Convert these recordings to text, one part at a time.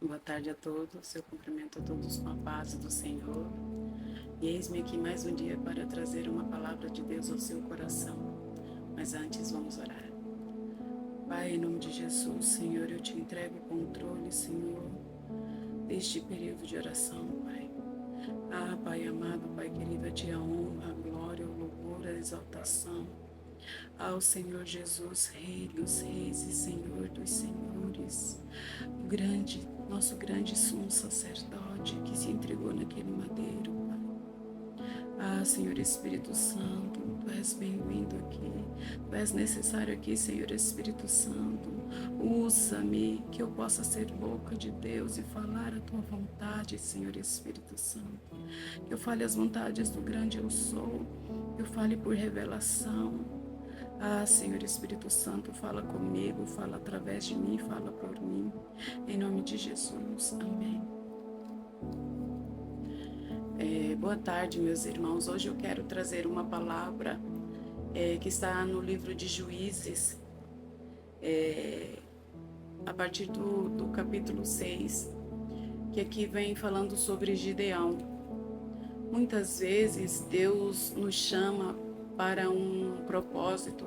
Boa tarde a todos, eu cumprimento a todos com a paz do Senhor. E eis-me aqui mais um dia para trazer uma palavra de Deus ao seu coração. Mas antes vamos orar. Pai, em nome de Jesus, Senhor, eu te entrego o controle, Senhor, deste período de oração, Pai. Pai amado, Pai querido, a ti a honra, a glória, o louvor, a exaltação. Ao Senhor Jesus, Rei dos reis e Senhor dos senhores, nosso grande sumo sacerdote que se entregou naquele madeiro, Pai. Senhor Espírito Santo, Tu és bem-vindo aqui, Tu és necessário aqui, Senhor Espírito Santo. Usa-me, que eu possa ser boca de Deus e falar a Tua vontade, Senhor Espírito Santo. Que eu fale as vontades do grande eu sou, que eu fale por revelação. Senhor Espírito Santo, fala comigo, fala através de mim, fala por mim. Em nome de Jesus, amém. Boa tarde, meus irmãos. Hoje eu quero trazer uma palavra que está no livro de Juízes, a partir do capítulo 6, que aqui vem falando sobre Gideão. Muitas vezes Deus nos chama para um propósito,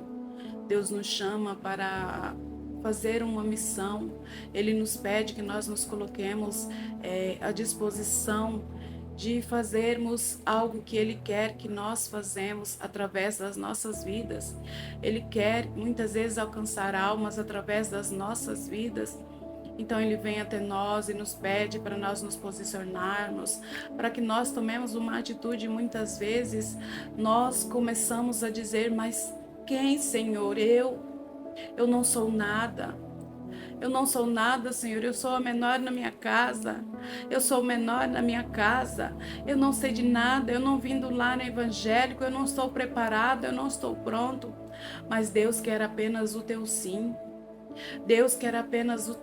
Deus nos chama para fazer uma missão, Ele nos pede que nós nos coloquemos à disposição de fazermos algo que Ele quer que nós fazemos através das nossas vidas. Ele quer muitas vezes alcançar almas através das nossas vidas. Então Ele vem até nós e nos pede para nós nos posicionarmos, para que nós tomemos uma atitude. Muitas vezes nós começamos a dizer, mas quem, Senhor? Eu não sou nada. Eu não sou nada, Senhor. Eu sou a menor na minha casa. Eu sou o menor na minha casa. Eu não sei de nada. Eu não vim do lar evangélico. Eu não estou preparado. Eu não estou pronto. Mas Deus quer apenas o teu sim. Deus quer apenas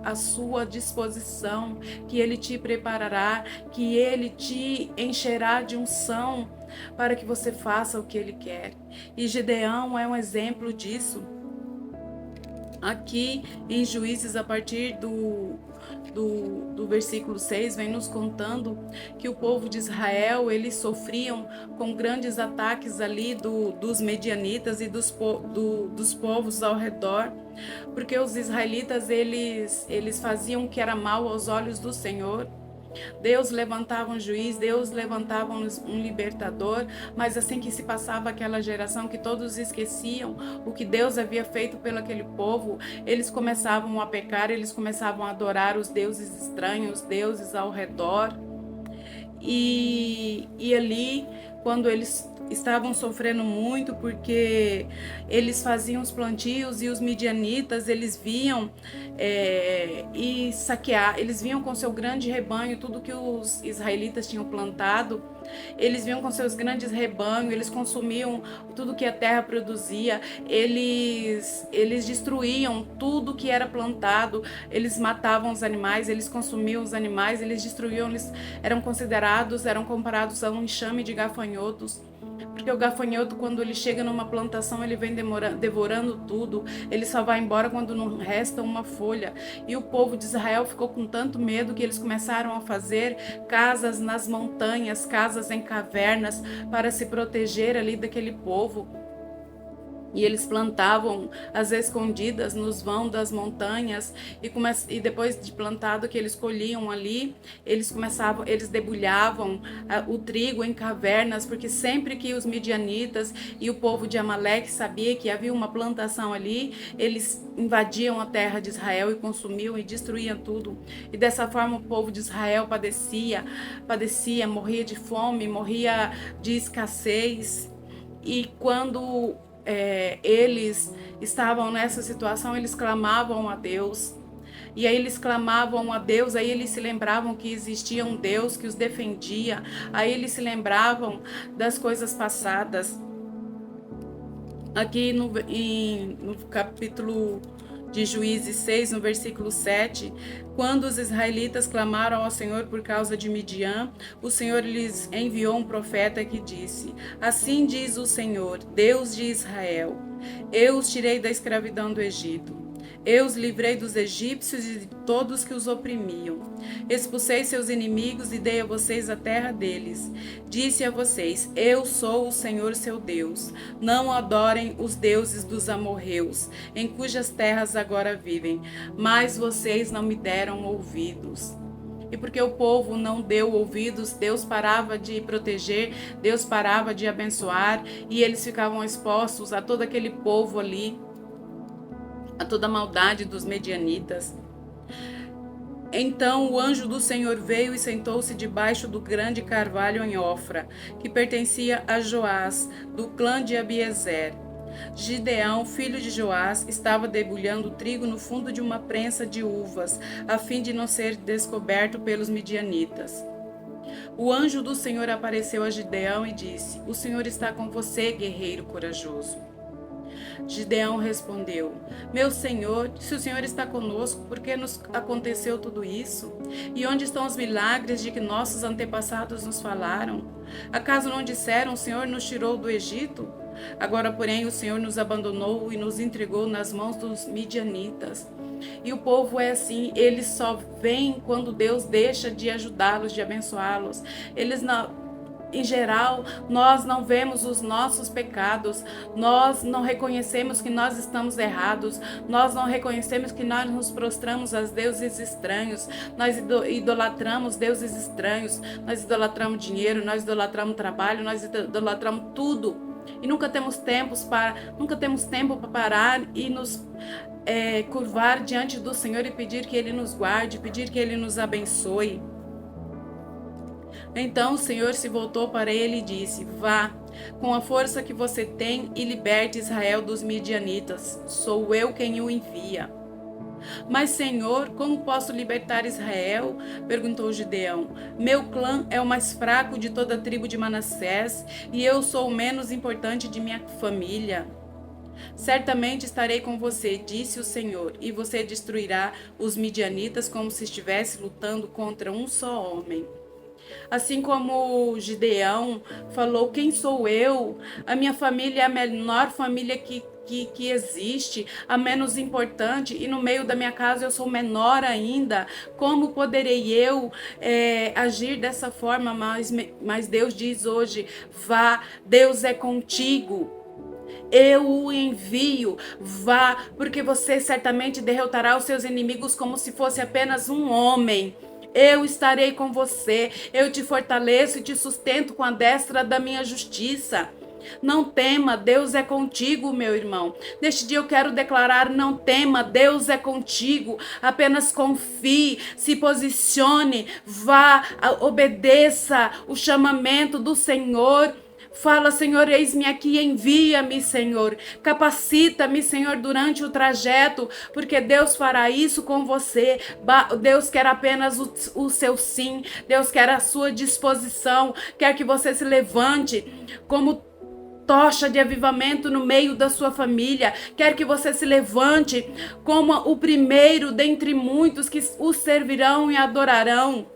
a sua disposição, que Ele te preparará, que Ele te encherá de unção para que você faça o que Ele quer. E Gideão é um exemplo disso. Aqui em Juízes, a partir do versículo 6, vem nos contando que o povo de Israel, eles sofriam com grandes ataques ali dos medianitas e dos povos ao redor, porque os israelitas, eles faziam o que era mal aos olhos do Senhor. Deus levantava um juiz, Deus levantava um libertador, mas assim que se passava aquela geração que todos esqueciam o que Deus havia feito pelo aquele povo, eles começavam a pecar, eles começavam a adorar os deuses estranhos, deuses ao redor. E ali, quando eles estavam sofrendo muito, porque eles faziam os plantios e os midianitas, eles vinham e saquear, eles vinham com seu grande rebanho, tudo que os israelitas tinham plantado, eles vinham com seus grandes rebanhos, eles consumiam tudo que a terra produzia, eles destruíam tudo que era plantado, eles matavam os animais, eles consumiam os animais, eles destruíam, eles eram comparados a um enxame de gafanhotos. Porque o gafanhoto, quando ele chega numa plantação, ele vem devorando tudo. Ele só vai embora quando não resta uma folha. E o povo de Israel ficou com tanto medo que eles começaram a fazer casas nas montanhas, casas em cavernas, para se proteger ali daquele povo. E eles plantavam as escondidas nos vãos das montanhas, e depois de plantado que eles colhiam ali, eles debulhavam o trigo em cavernas, porque sempre que os midianitas e o povo de Amaleque sabia que havia uma plantação ali, eles invadiam a terra de Israel e consumiam e destruíam tudo. E dessa forma o povo de Israel padecia, morria de fome, morria de escassez. E quando eles estavam nessa situação, eles clamavam a Deus. E aí eles clamavam a Deus, aí eles se lembravam que existia um Deus que os defendia, aí eles se lembravam das coisas passadas. Aqui no capítulo de Juízes 6, no versículo 7, quando os israelitas clamaram ao Senhor por causa de Midian, o Senhor lhes enviou um profeta que disse: assim diz o Senhor, Deus de Israel, eu os tirei da escravidão do Egito. Eu os livrei dos egípcios e de todos que os oprimiam. Expulsei seus inimigos e dei a vocês a terra deles. Disse a vocês: Eu sou o Senhor seu Deus. Não adorem os deuses dos amorreus, em cujas terras agora vivem. Mas vocês não me deram ouvidos. E porque o povo não deu ouvidos, Deus parava de proteger, Deus parava de abençoar, e eles ficavam expostos a todo aquele povo ali, a toda a maldade dos medianitas. Então o anjo do Senhor veio e sentou-se debaixo do grande carvalho em Ofra, que pertencia a Joás, do clã de Abiezer. Gideão, filho de Joás, estava debulhando trigo no fundo de uma prensa de uvas, a fim de não ser descoberto pelos midianitas. O anjo do Senhor apareceu a Gideão e disse: O Senhor está com você, guerreiro corajoso. Gideão respondeu: Meu Senhor, se o Senhor está conosco, por que nos aconteceu tudo isso? E onde estão os milagres de que nossos antepassados nos falaram? Acaso não disseram: O Senhor nos tirou do Egito? Agora, porém, o Senhor nos abandonou e nos entregou nas mãos dos midianitas. E o povo é assim, eles só vêm quando Deus deixa de ajudá-los, de abençoá-los. Eles não... Em geral, nós não vemos os nossos pecados, nós não reconhecemos que nós estamos errados, nós não reconhecemos que nós nos prostramos a deuses estranhos, nós idolatramos deuses estranhos, nós idolatramos dinheiro, nós idolatramos trabalho, nós idolatramos tudo. E nunca temos tempo para parar e nos curvar diante do Senhor e pedir que Ele nos guarde, pedir que Ele nos abençoe. Então o Senhor se voltou para ele e disse: Vá, com a força que você tem, e liberte Israel dos midianitas. Sou eu quem o envia. Mas, Senhor, como posso libertar Israel? Perguntou Gideão. Meu clã é o mais fraco de toda a tribo de Manassés, e eu sou o menos importante de minha família. Certamente estarei com você, disse o Senhor, e você destruirá os midianitas como se estivesse lutando contra um só homem. Assim como Gideão falou: quem sou eu? A minha família é a menor família que existe, a menos importante, e no meio da minha casa eu sou menor ainda. Como poderei eu agir dessa forma? Mas Deus diz hoje: vá, Deus é contigo. Eu o envio, vá, porque você certamente derrotará os seus inimigos como se fosse apenas um homem. Eu estarei com você, eu te fortaleço e te sustento com a destra da minha justiça. Não tema, Deus é contigo, meu irmão. Neste dia eu quero declarar: não tema, Deus é contigo. Apenas confie, se posicione, vá, obedeça o chamamento do Senhor. Fala: Senhor, eis-me aqui, envia-me, Senhor. Capacita-me, Senhor, durante o trajeto, porque Deus fará isso com você. Deus quer apenas o seu sim. Deus quer a sua disposição. Quer que você se levante como tocha de avivamento no meio da sua família. Quer que você se levante como o primeiro dentre muitos que o servirão e adorarão.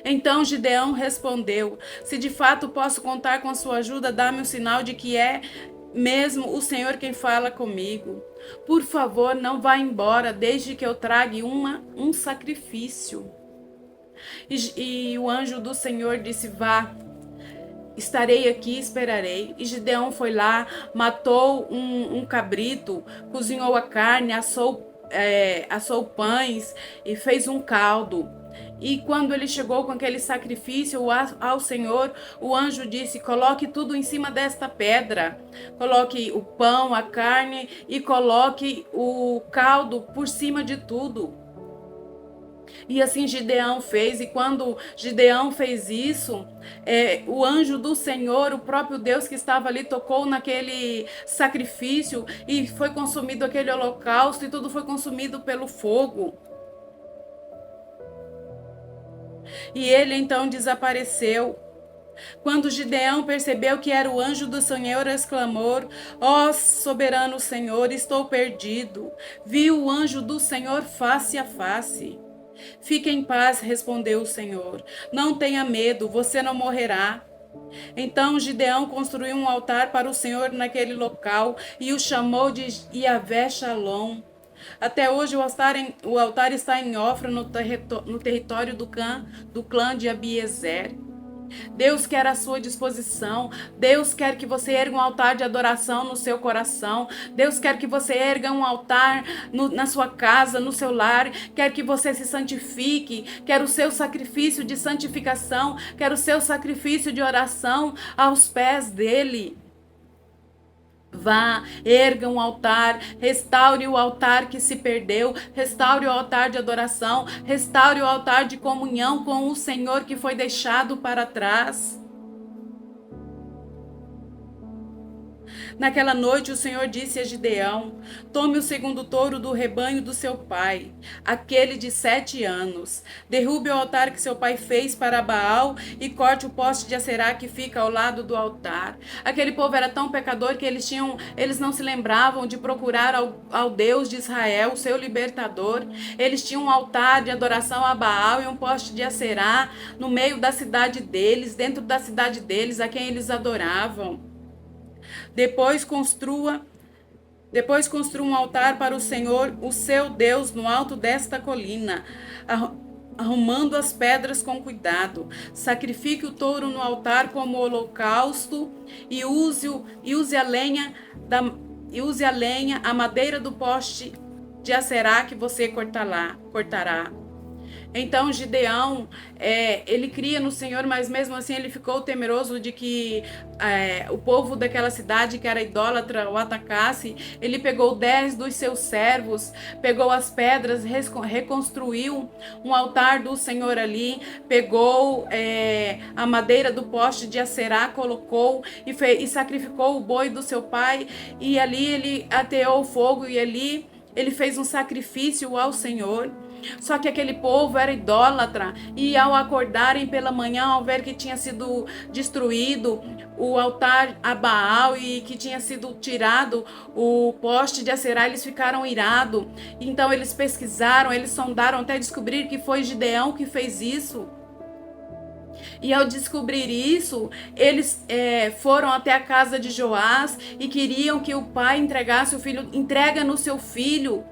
Então Gideão respondeu: se de fato posso contar com a sua ajuda, dá-me um sinal de que é mesmo o Senhor quem fala comigo. Por favor, não vá embora, desde que eu trague um sacrifício. E o anjo do Senhor disse: vá, estarei aqui, esperarei. E Gideão foi lá, matou um cabrito, cozinhou a carne, assou pães e fez um caldo. E quando ele chegou com aquele sacrifício ao Senhor, o anjo disse: coloque tudo em cima desta pedra. Coloque o pão, a carne e coloque o caldo por cima de tudo. E assim Gideão fez. E quando Gideão fez isso, o anjo do Senhor, o próprio Deus que estava ali, tocou naquele sacrifício e foi consumido aquele holocausto, e tudo foi consumido pelo fogo. E ele então desapareceu. Quando Gideão percebeu que era o anjo do Senhor, exclamou: ó soberano Senhor, estou perdido. Vi o anjo do Senhor face a face. Fique em paz, respondeu o Senhor. Não tenha medo, você não morrerá. Então Gideão construiu um altar para o Senhor naquele local e o chamou de Yahvé Shalom. Até hoje o altar está em Ofra, no território do clã de Abiezer. Deus quer a sua disposição. Deus quer que você erga um altar de adoração no seu coração. Deus quer que você erga um altar na sua casa, no seu lar. Quer que você se santifique. Quer o seu sacrifício de santificação. Quer o seu sacrifício de oração aos pés dele. Vá, erga um altar, restaure o altar que se perdeu, restaure o altar de adoração, restaure o altar de comunhão com o Senhor que foi deixado para trás. Naquela noite o Senhor disse a Gideão: tome o segundo touro do rebanho do seu pai, aquele de 7 anos. Derrube o altar que seu pai fez para Baal e corte o poste de Acerá que fica ao lado do altar. Aquele povo era tão pecador que eles não se lembravam de procurar ao Deus de Israel, seu libertador. Eles tinham um altar de adoração a Baal e um poste de Acerá no meio da cidade deles, dentro da cidade deles, a quem eles adoravam. Depois construa um altar para o Senhor, o seu Deus, no alto desta colina, arrumando as pedras com cuidado. Sacrifique o touro no altar como holocausto e use a lenha, a madeira do poste de Acerá que você cortará. Então Gideão, ele cria no Senhor, mas mesmo assim ele ficou temeroso de que o povo daquela cidade que era idólatra o atacasse. Ele pegou 10 dos seus servos, pegou as pedras, reconstruiu um altar do Senhor ali, pegou a madeira do poste de Acerá, colocou e sacrificou o boi do seu pai, e ali ele ateou o fogo e ali ele fez um sacrifício ao Senhor. Só que aquele povo era idólatra, e ao acordarem pela manhã, ao ver que tinha sido destruído o altar a Baal e que tinha sido tirado o poste de Acerá, eles ficaram irados. Então eles pesquisaram, eles sondaram até descobrir que foi Gideão que fez isso. E ao descobrir isso, eles foram até a casa de Joás e queriam que o pai entregasse o filho. Entrega no seu filho,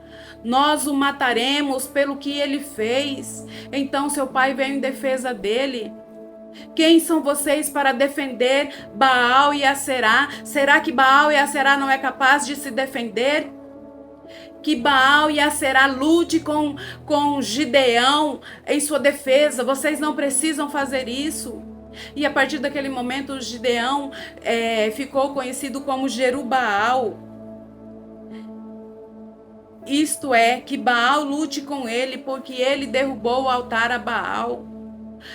nós o mataremos pelo que ele fez. Então seu pai veio em defesa dele. Quem são vocês para defender Baal e Acerá? Será que Baal e Acerá não é capaz de se defender? Que Baal e Acerá lute com Gideão em sua defesa. Vocês não precisam fazer isso. E a partir daquele momento, Gideão ficou conhecido como Jerubaal. Isto é, que Baal lute com ele, porque ele derrubou o altar a Baal.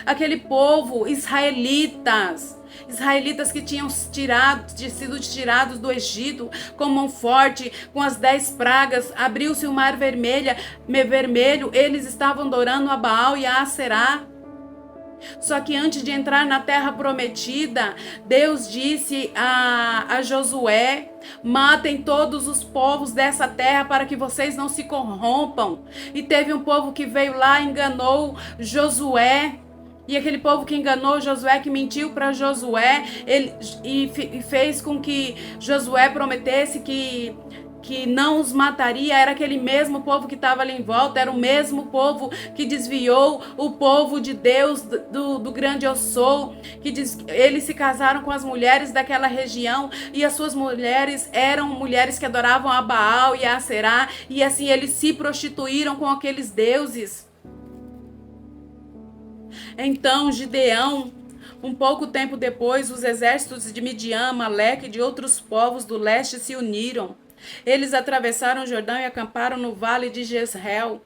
Aquele povo, israelitas que tinham sido tirados do Egito com mão forte, com as 10 pragas, abriu-se o mar vermelho, eles estavam adorando a Baal e a Acerá. Só que antes de entrar na terra prometida, Deus disse a Josué: matem todos os povos dessa terra para que vocês não se corrompam. E teve um povo que veio lá e enganou Josué. E aquele povo que enganou Josué, que mentiu para Josué, e fez com que Josué prometesse que não os mataria, era aquele mesmo povo que estava ali em volta, era o mesmo povo que desviou o povo de Deus do grande eu sou, eles se casaram com as mulheres daquela região, e as suas mulheres eram mulheres que adoravam a Baal e a Acerá, e assim eles se prostituíram com aqueles deuses. Então Gideão, um pouco tempo depois, os exércitos de Midian, Amaleque e de outros povos do leste se uniram. Eles atravessaram o Jordão e acamparam no vale de Jezreel.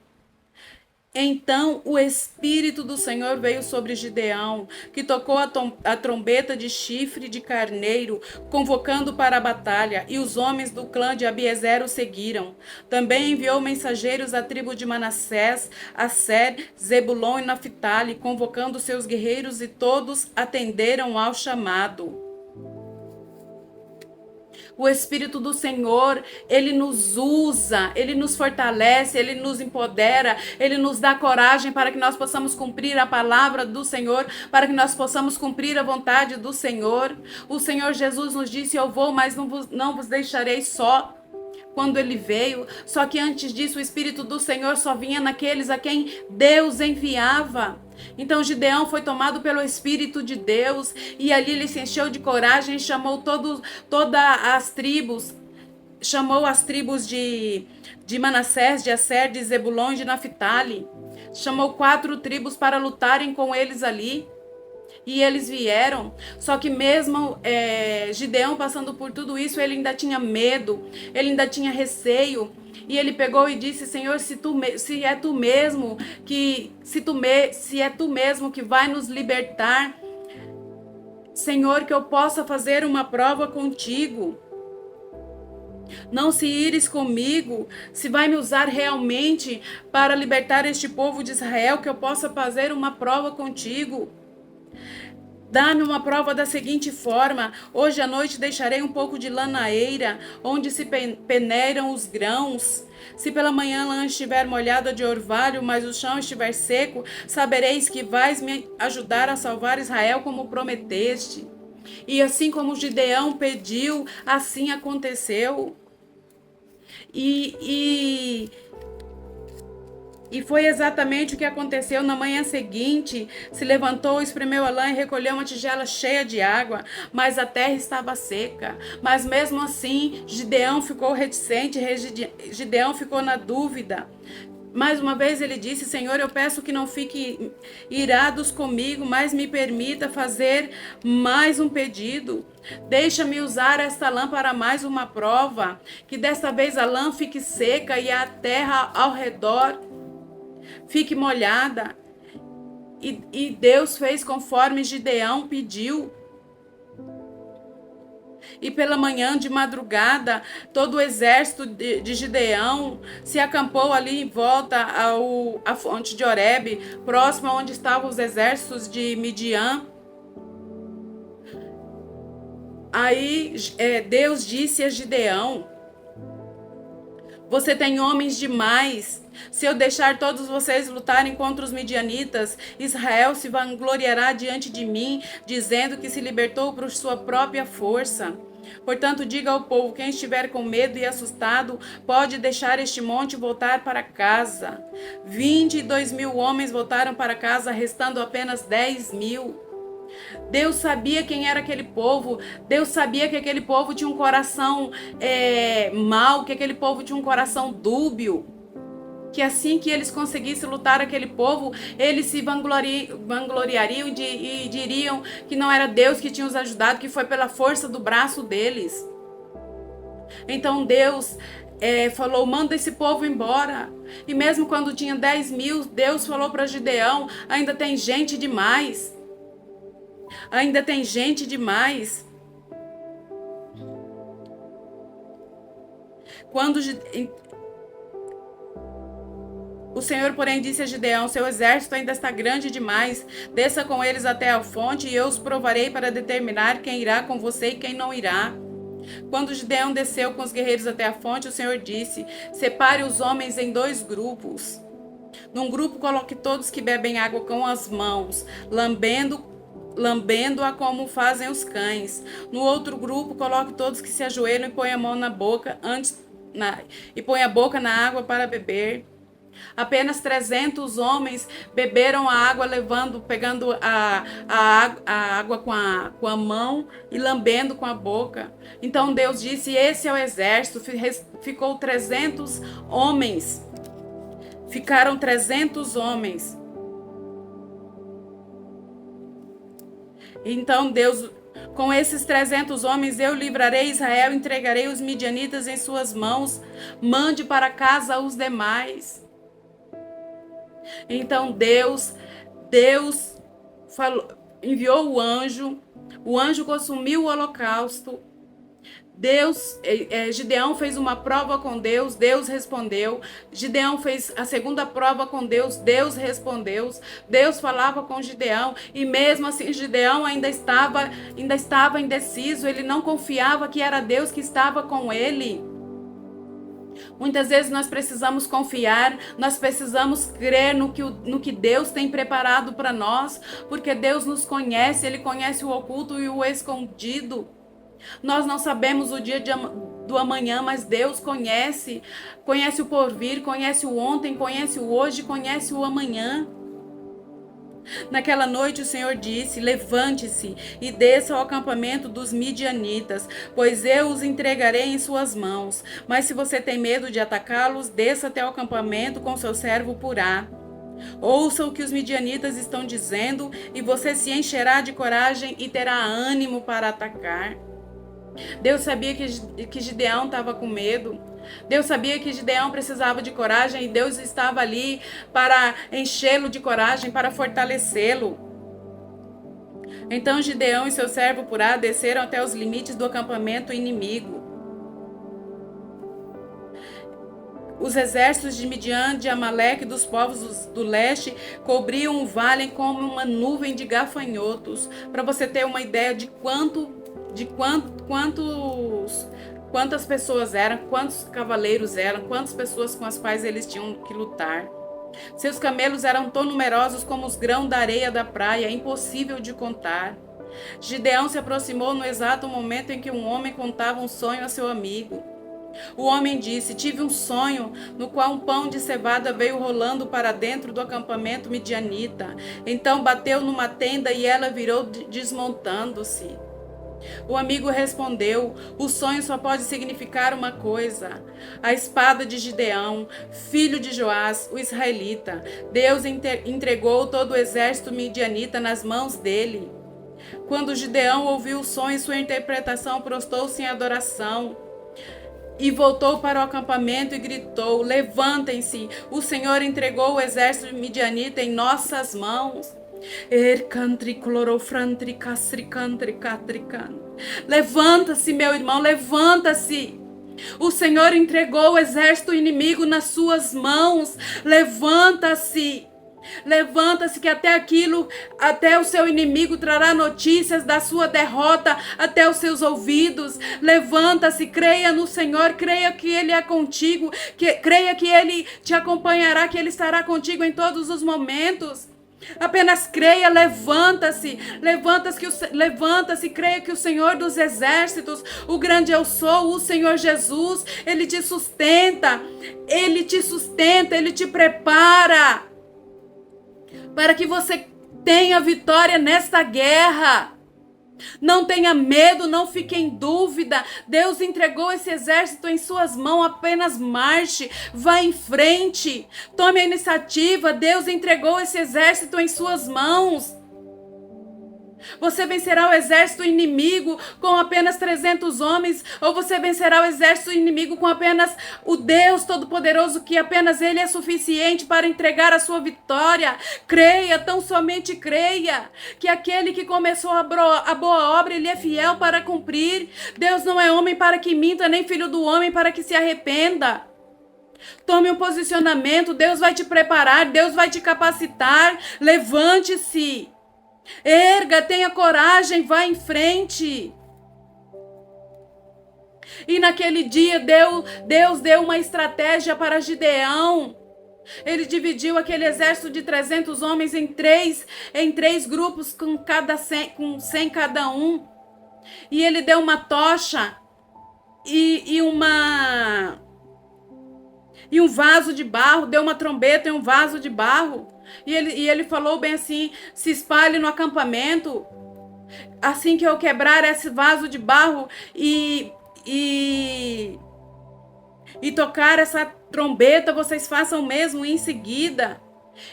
Então o Espírito do Senhor veio sobre Gideão, que tocou a trombeta de chifre de carneiro, convocando para a batalha, e os homens do clã de Abiezer o seguiram. Também enviou mensageiros à tribo de Manassés, Asser, Zebulon e Naphtali, convocando seus guerreiros, e todos atenderam ao chamado. O Espírito do Senhor, ele nos usa, ele nos fortalece, ele nos empodera, ele nos dá coragem para que nós possamos cumprir a palavra do Senhor, para que nós possamos cumprir a vontade do Senhor. O Senhor Jesus nos disse: eu vou, mas não vos deixarei só. Quando ele veio, só que antes disso o Espírito do Senhor só vinha naqueles a quem Deus enviava. Então Gideão foi tomado pelo Espírito de Deus e ali ele se encheu de coragem e chamou todas as tribos, chamou as tribos de Manassés, de Asser, de Zebulon e de Naphtali, chamou 4 tribos para lutarem com eles ali. E eles vieram, só que mesmo Gideão passando por tudo isso, ele ainda tinha medo, ele ainda tinha receio. E ele pegou e disse: Senhor, se é tu mesmo que vai nos libertar, Senhor, que eu possa fazer uma prova contigo. Não se ires comigo, se vai me usar realmente para libertar este povo de Israel, que eu possa fazer uma prova contigo. Dá-me uma prova da seguinte forma: hoje à noite deixarei um pouco de lã na eira, onde se peneiram os grãos. Se pela manhã a lã estiver molhada de orvalho, mas o chão estiver seco, sabereis que vais me ajudar a salvar Israel como prometeste. E assim como Gideão pediu, assim aconteceu. E foi exatamente o que aconteceu. Na manhã seguinte, se levantou, espremeu a lã e recolheu uma tigela cheia de água, mas a terra estava seca. Mas mesmo assim, Gideão ficou reticente, Gideão ficou na dúvida. Mais uma vez ele disse: Senhor, eu peço que não fiquem irados comigo, mas me permita fazer mais um pedido. Deixa-me usar esta lã para mais uma prova, que desta vez a lã fique seca e a terra ao redor fique molhada. E Deus fez conforme Gideão pediu. E pela manhã, de madrugada, todo o exército de Gideão se acampou ali em volta à fonte de Horebe, próximo onde estavam os exércitos de Midian. Aí Deus disse a Gideão: você tem homens demais. Se eu deixar todos vocês lutarem contra os midianitas, Israel se vangloriará diante de mim, dizendo que se libertou por sua própria força. Portanto, diga ao povo: quem estiver com medo e assustado, pode deixar este monte e voltar para casa. 22.000 homens voltaram para casa, restando apenas 10.000. Deus sabia quem era aquele povo. Deus sabia que aquele povo tinha um coração mau, que aquele povo tinha um coração dúbio. Que assim que eles conseguissem lutar aquele povo, eles se vangloriariam e diriam que não era Deus que tinha os ajudado, que foi pela força do braço deles. Então Deus falou: manda esse povo embora. E mesmo quando tinha 10.000, Deus falou para Gideão: ainda tem gente demais. Ainda tem gente demais. O Senhor, porém, disse a Gideão: seu exército ainda está grande demais. Desça com eles até a fonte e eu os provarei para determinar quem irá com você e quem não irá. Quando Gideão desceu com os guerreiros até a fonte, o Senhor disse: separe os homens em 2 grupos. Num grupo, coloque todos que bebem água com as mãos, lambendo-a como fazem os cães. No outro grupo, coloque todos que se ajoelham e põem a mão na boca e põem a boca na água para beber. Apenas 300 homens beberam a água, pegando a água com a mão e lambendo com a boca. Então Deus disse: esse é o exército. Ficou 300 homens. Ficaram 300 homens. Então Deus: com esses 300 homens eu livrarei Israel, entregarei os midianitas em suas mãos. Mande para casa os demais. Então Deus enviou o anjo consumiu o holocausto. Gideão fez uma prova com Deus, Deus respondeu. Gideão fez a segunda prova com Deus, Deus respondeu. Deus falava com Gideão e mesmo assim Gideão ainda estava indeciso, ele não confiava que era Deus que estava com ele. Muitas vezes nós precisamos confiar, nós precisamos crer no que Deus tem preparado para nós, porque Deus nos conhece, Ele conhece o oculto e o escondido. Nós não sabemos o dia do amanhã, mas Deus conhece o porvir, conhece o ontem, conhece o hoje, conhece o amanhã. Naquela noite o Senhor disse: levante-se e desça ao acampamento dos midianitas, pois eu os entregarei em suas mãos. Mas se você tem medo de atacá-los, desça até o acampamento com seu servo Purá. Ouça o que os midianitas estão dizendo e você se encherá de coragem e terá ânimo para atacar. Deus sabia que Gideão estava com medo. Deus sabia que Gideão precisava de coragem e Deus estava ali para enchê-lo de coragem, para fortalecê-lo. Então Gideão e seu servo Purá desceram até os limites do acampamento inimigo. Os exércitos de Midian, de Amaleque e dos povos do leste cobriam o vale como uma nuvem de gafanhotos. Para você ter uma ideia de quantas pessoas eram, quantos cavaleiros eram, quantas pessoas com as quais eles tinham que lutar. Seus camelos eram tão numerosos como os grãos da areia da praia, impossível de contar. Gideão se aproximou no exato momento em que um homem contava um sonho a seu amigo. O homem disse: tive um sonho no qual um pão de cevada veio rolando para dentro do acampamento midianita. Então bateu numa tenda e ela virou desmontando-se. O amigo respondeu: o sonho só pode significar uma coisa. A espada de Gideão, filho de Joás, o israelita. Deus entregou todo o exército midianita nas mãos dele. Quando Gideão ouviu o sonho e sua interpretação, prostou-se em adoração e voltou para o acampamento e gritou: levantem-se, o Senhor entregou o exército midianita em nossas mãos. Levanta-se, meu irmão, levanta-se. O Senhor entregou o exército inimigo nas suas mãos. Levanta-se. Levanta-se, que até o seu inimigo trará notícias da sua derrota até os seus ouvidos. Levanta-se, creia no Senhor, creia que Ele é contigo, creia que Ele te acompanhará, que Ele estará contigo em todos os momentos. Apenas creia, levanta-se, creia que o Senhor dos exércitos, o grande eu sou, o Senhor Jesus, Ele te sustenta, Ele te prepara para que você tenha vitória nesta guerra. Não tenha medo, não fique em dúvida. Deus entregou esse exército em suas mãos, apenas marche, vá em frente, tome a iniciativa. Deus entregou esse exército em suas mãos. Você vencerá o exército inimigo com apenas 300 homens, ou você vencerá o exército inimigo com apenas o Deus Todo-Poderoso, que apenas Ele é suficiente para entregar a sua vitória. Creia, tão somente creia, que aquele que começou a boa obra, Ele é fiel para cumprir. Deus não é homem para que minta, nem filho do homem para que se arrependa. Tome um posicionamento, Deus vai te preparar, Deus vai te capacitar. Levante-se. Erga, tenha coragem, vá em frente. E naquele dia Deus deu uma estratégia para Gideão. Ele dividiu aquele exército de 300 homens em três grupos com 100 cada um. E ele deu uma tocha e um vaso de barro, deu uma trombeta e um vaso de barro. E ele falou bem assim: se espalhe no acampamento, assim que eu quebrar esse vaso de barro e tocar essa trombeta, vocês façam o mesmo em seguida.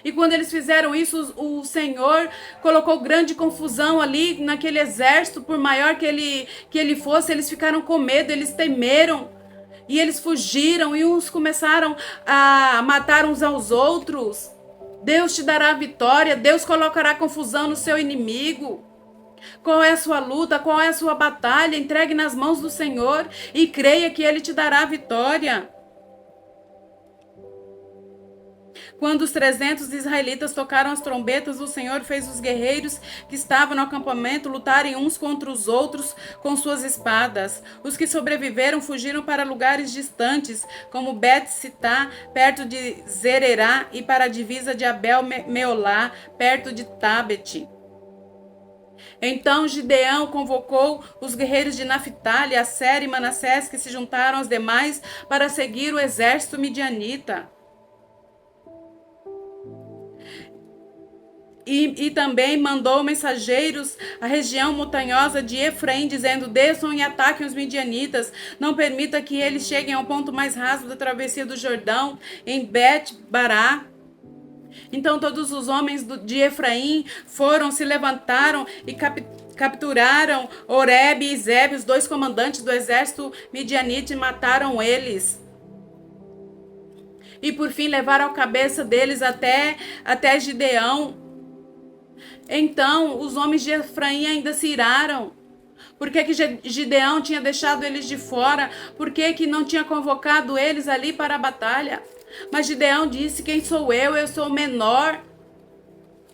E quando eles fizeram isso, o Senhor colocou grande confusão ali naquele exército. Por maior que ele fosse, eles ficaram com medo, eles temeram. E eles fugiram e uns começaram a matar uns aos outros. Deus te dará a vitória, Deus colocará confusão no seu inimigo. Qual é a sua luta? Qual é a sua batalha? Entregue nas mãos do Senhor e creia que Ele te dará a vitória. Quando os 300 israelitas tocaram as trombetas, o Senhor fez os guerreiros que estavam no acampamento lutarem uns contra os outros com suas espadas. Os que sobreviveram fugiram para lugares distantes, como Bet-Sitá, perto de Zererá, e para a divisa de Abel-Meolá, perto de Tabete. Então Gideão convocou os guerreiros de Naphtali, Asser e Manassés, que se juntaram aos demais para seguir o exército midianita. E também mandou mensageiros à região montanhosa de Efraim, dizendo: desçam e ataquem os midianitas. Não permita que eles cheguem ao ponto mais raso da travessia do Jordão, em Bet-Bará. Então todos os homens de Efraim se levantaram e capturaram Oreb e Zeb, os dois comandantes do exército midianita, e mataram eles. E por fim levaram a cabeça deles até Gideão. Então os homens de Efraim ainda se iraram. Por que Gideão tinha deixado eles de fora? Por que não tinha convocado eles ali para a batalha? Mas Gideão disse: quem sou eu? Eu sou o menor.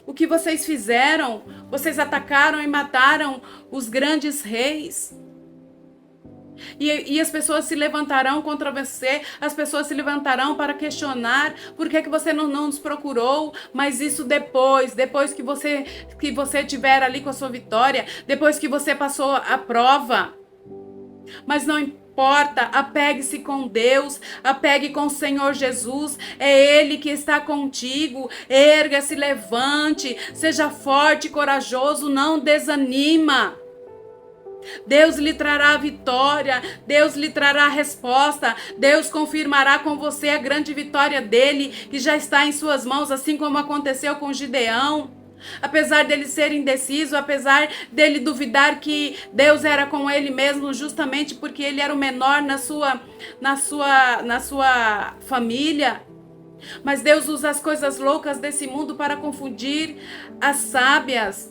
O que vocês fizeram? Vocês atacaram e mataram os grandes reis. E as pessoas se levantarão contra você, as pessoas se levantarão para questionar por que você não nos procurou, mas isso depois que você tiver ali com a sua vitória, depois que você passou a prova. Mas não importa, apegue-se com Deus, apegue com o Senhor Jesus, é Ele que está contigo. Erga-se, levante, seja forte e corajoso, não desanima. Deus lhe trará a vitória, Deus lhe trará a resposta, Deus confirmará com você a grande vitória dele, que já está em suas mãos, assim como aconteceu com Gideão. Apesar dele ser indeciso, apesar dele duvidar que Deus era com ele mesmo, justamente porque ele era o menor na sua família. Mas Deus usa as coisas loucas desse mundo para confundir as sábias.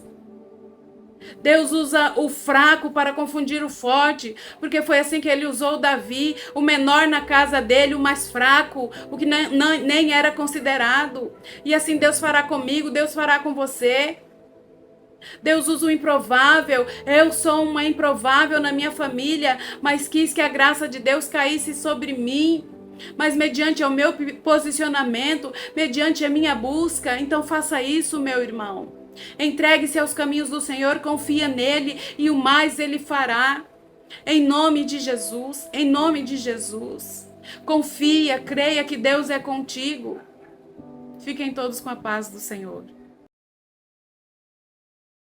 Deus usa o fraco para confundir o forte, porque foi assim que ele usou Davi, o menor na casa dele, o mais fraco, o que nem era considerado. E assim Deus fará comigo, Deus fará com você. Deus usa o improvável. Eu sou uma improvável na minha família, mas quis que a graça de Deus caísse sobre mim. Mas mediante o meu posicionamento, mediante a minha busca, então faça isso, meu irmão. Entregue-se aos caminhos do Senhor, confia nele e o mais ele fará. Em nome de Jesus, em nome de Jesus. Confia, creia que Deus é contigo. Fiquem todos com a paz do Senhor.